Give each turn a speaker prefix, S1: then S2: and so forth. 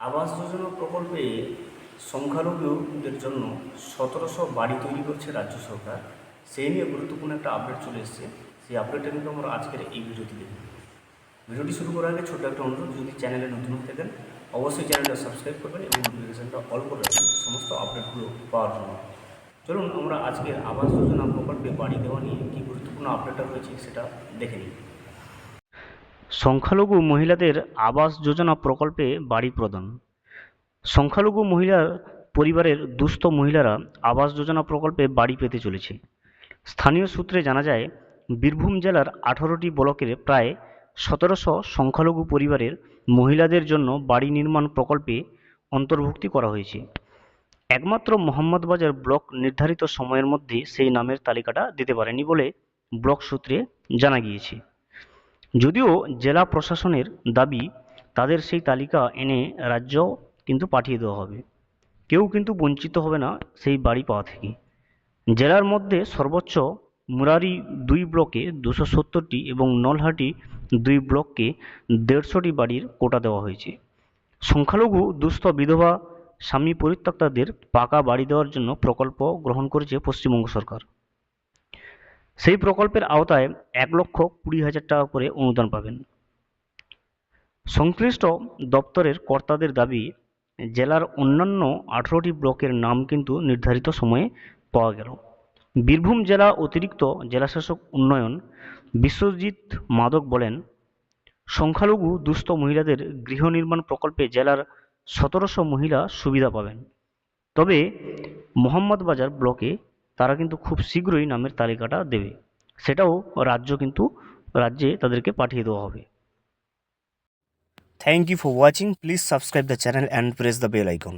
S1: আবাস যোজনা প্রকল্পে সংখ্যালঘুদের জন্য ১৭০০ বাড়ি তৈরি করছে রাজ্য সরকার। সেই নিয়ে গুরুত্বপূর্ণ একটা আপডেট চলে এসেছে। সেই আপডেটটা কিন্তু আমরা আজকের এই ভিডিওতে দেখব। ভিডিওটি শুরু করার আগে ছোট্ট একটা অনুরোধ, যদি চ্যানেলে নতুন হয়ে থাকেন অবশ্যই চ্যানেলটা সাবস্ক্রাইব করবেন এবং নোটিফিকেশানটা অল করে রাখবেন সমস্ত আপডেটগুলো পাওয়ার জন্য। চলুন আমরা আজকের আবাস যোজনা প্রকল্পে বাড়ি দেওয়া নিয়ে কী গুরুত্বপূর্ণ আপডেটটা রয়েছে সেটা দেখে নিই। সংখ্যালঘু মহিলাদের আবাস যোজনা প্রকল্পে বাড়ি প্রদান। সংখ্যালঘু মহিলার পরিবারের দুস্থ মহিলারা আবাস যোজনা প্রকল্পে বাড়ি পেতে চলেছে। স্থানীয় সূত্রে জানা যায়, বীরভূম জেলার 18টি ব্লকের প্রায় 1700 সংখ্যালঘু পরিবারের মহিলাদের জন্য বাড়ি নির্মাণ প্রকল্পে অন্তর্ভুক্তি করা হয়েছে। একমাত্র মোহাম্মদবাজার ব্লক নির্ধারিত সময়ের মধ্যে সেই নামের তালিকাটা দিতে পারেনি বলে ব্লক সূত্রে জানা গিয়েছে। যদিও জেলা প্রশাসনের দাবি, তাদের সেই তালিকা এনে রাজ্য কিন্তু পাঠিয়ে দেওয়া হবে। কেউ কিন্তু বঞ্চিত হবে না সেই বাড়ি পাওয়া থেকে। জেলার মধ্যে সর্বোচ্চ মুরারি 2 ব্লকে 270টি এবং নলহাটি 2 ব্লককে 150টি বাড়ির কোটা দেওয়া হয়েছে। সংখ্যালঘু দুস্থ বিধবা স্বামী পরিত্যক্তাদের পাকা বাড়ি দেওয়ার জন্য প্রকল্প গ্রহণ করেছে পশ্চিমবঙ্গ সরকার। সেই প্রকল্পের আওতায় 1,20,000 টাকা করে অনুদান পাবেন। সংশ্লিষ্ট দপ্তরের কর্তাদের দাবি, জেলার অন্যান্য 18টি ব্লকের নাম কিন্তু নির্ধারিত সময়ে পাওয়া গেল। বীরভূম জেলা অতিরিক্ত জেলাশাসক উন্নয়ন বিশ্বজিৎ মাদক বলেন, সংখ্যালঘু দুস্থ মহিলাদের গৃহ নির্মাণ প্রকল্পে জেলার 1700 মহিলা সুবিধা পাবেন। তবে মোহাম্মদবাজার ব্লকে তারা কিন্তু খুব শীঘ্রই নামের তালিকাটা দেবে, সেটাও রাজ্যে তাদেরকে পাঠিয়ে দেওয়া হবে। Thank you for watching. Please subscribe the channel and press the bell icon.